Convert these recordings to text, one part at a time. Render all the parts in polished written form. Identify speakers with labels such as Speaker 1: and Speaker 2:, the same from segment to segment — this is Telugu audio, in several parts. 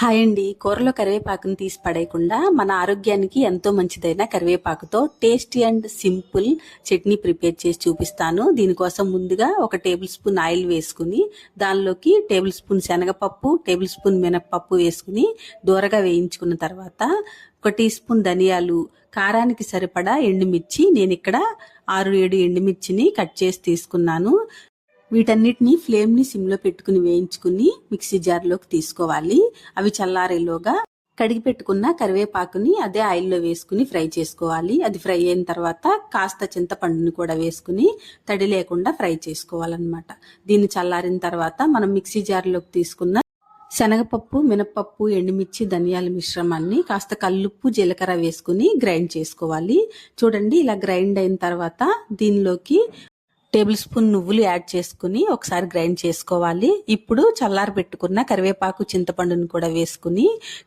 Speaker 1: హాయ్ అండి. కూరలో కరివేపాకుని తీసి పడేయకుండా మన ఆరోగ్యానికి ఎంతో మంచిదైన కరివేపాకుతో tasty and simple chutney prepare చేసి చూపిస్తాను. దీనికోసం ముందుగా 1 టేబుల్ స్పూన్ ఆయిల్ వేసుకుని దానిలోకి టేబుల్ స్పూన్ శనగపప్పు, టేబుల్ స్పూన్ మినపప్పు వేసుకుని దూరగా వేయించుకున్న తర్వాత 1 టీ స్పూన్ ధనియాలు, కారానికి సరిపడా ఎండుమిర్చి, నేను ఇక్కడ 6-7 ఎండుమిర్చిని కట్ చేసి తీసుకున్నాను. వీటన్నిటిని ఫ్లేమ్ని సిమ్లో పెట్టుకుని వేయించుకుని మిక్సీ జార్లోకి తీసుకోవాలి. అవి చల్లారేలోగా కడిగి పెట్టుకున్న కరివేపాకుని అదే ఆయిల్లో వేసుకుని ఫ్రై చేసుకోవాలి. అది ఫ్రై అయిన తర్వాత కాస్త చింతపండుని కూడా వేసుకుని తడి లేకుండా ఫ్రై చేసుకోవాలన్నమాట. దీన్ని చల్లారిన తర్వాత మనం మిక్సీ జార్లోకి తీసుకున్న శనగపప్పు, మినపప్పు, ఎండుమిర్చి, ధనియాల మిశ్రమాన్ని కాస్త కల్లుప్పు, జీలకర్ర వేసుకుని గ్రైండ్ చేసుకోవాలి. చూడండి, ఇలా గ్రైండ్ అయిన తర్వాత దీనిలోకి టేబుల్ స్పూన్ నువ్వులు యాడ్ చేసుకుని ఒకసారి గ్రైండ్ చేసుకోవాలి. ఇప్పుడు చల్లారి పెట్టుకున్న కరివేపాకు, చింతపండుని కూడా వేసుకుని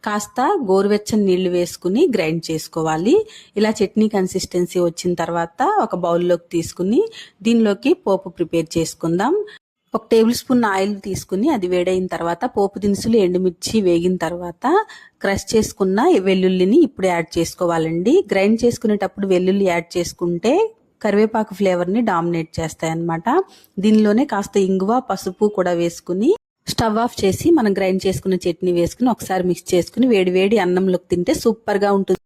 Speaker 1: కాస్త గోరువెచ్చని నీళ్లు వేసుకుని గ్రైండ్ చేసుకోవాలి. ఇలా చట్నీ కన్సిస్టెన్సీ వచ్చిన తర్వాత ఒక బౌల్లోకి తీసుకుని దీనిలోకి పోపు ప్రిపేర్ చేసుకుందాం. 1 టేబుల్ స్పూన్ ఆయిల్ తీసుకుని అది వేడైన తర్వాత పోపు దినుసులు, ఎండుమిర్చి వేగిన తర్వాత క్రష్ చేసుకున్న వెల్లుల్లిని ఇప్పుడు యాడ్ చేసుకోవాలండి. గ్రైండ్ చేసుకునేటప్పుడు వెల్లుల్లి యాడ్ చేసుకుంటే కరివేపాకు ఫ్లేవర్ని డామినేట్ చేస్తాయన్నమాట. దీనిలోనే కాస్త ఇంగువ, పసుపు కూడా వేసుకుని స్టవ్ ఆఫ్ చేసి మనం గ్రైండ్ చేసుకున్న చట్నీ వేసుకుని ఒకసారి మిక్స్ చేసుకుని వేడి వేడి అన్నంలోకి తింటే సూపర్గా ఉంటుంది.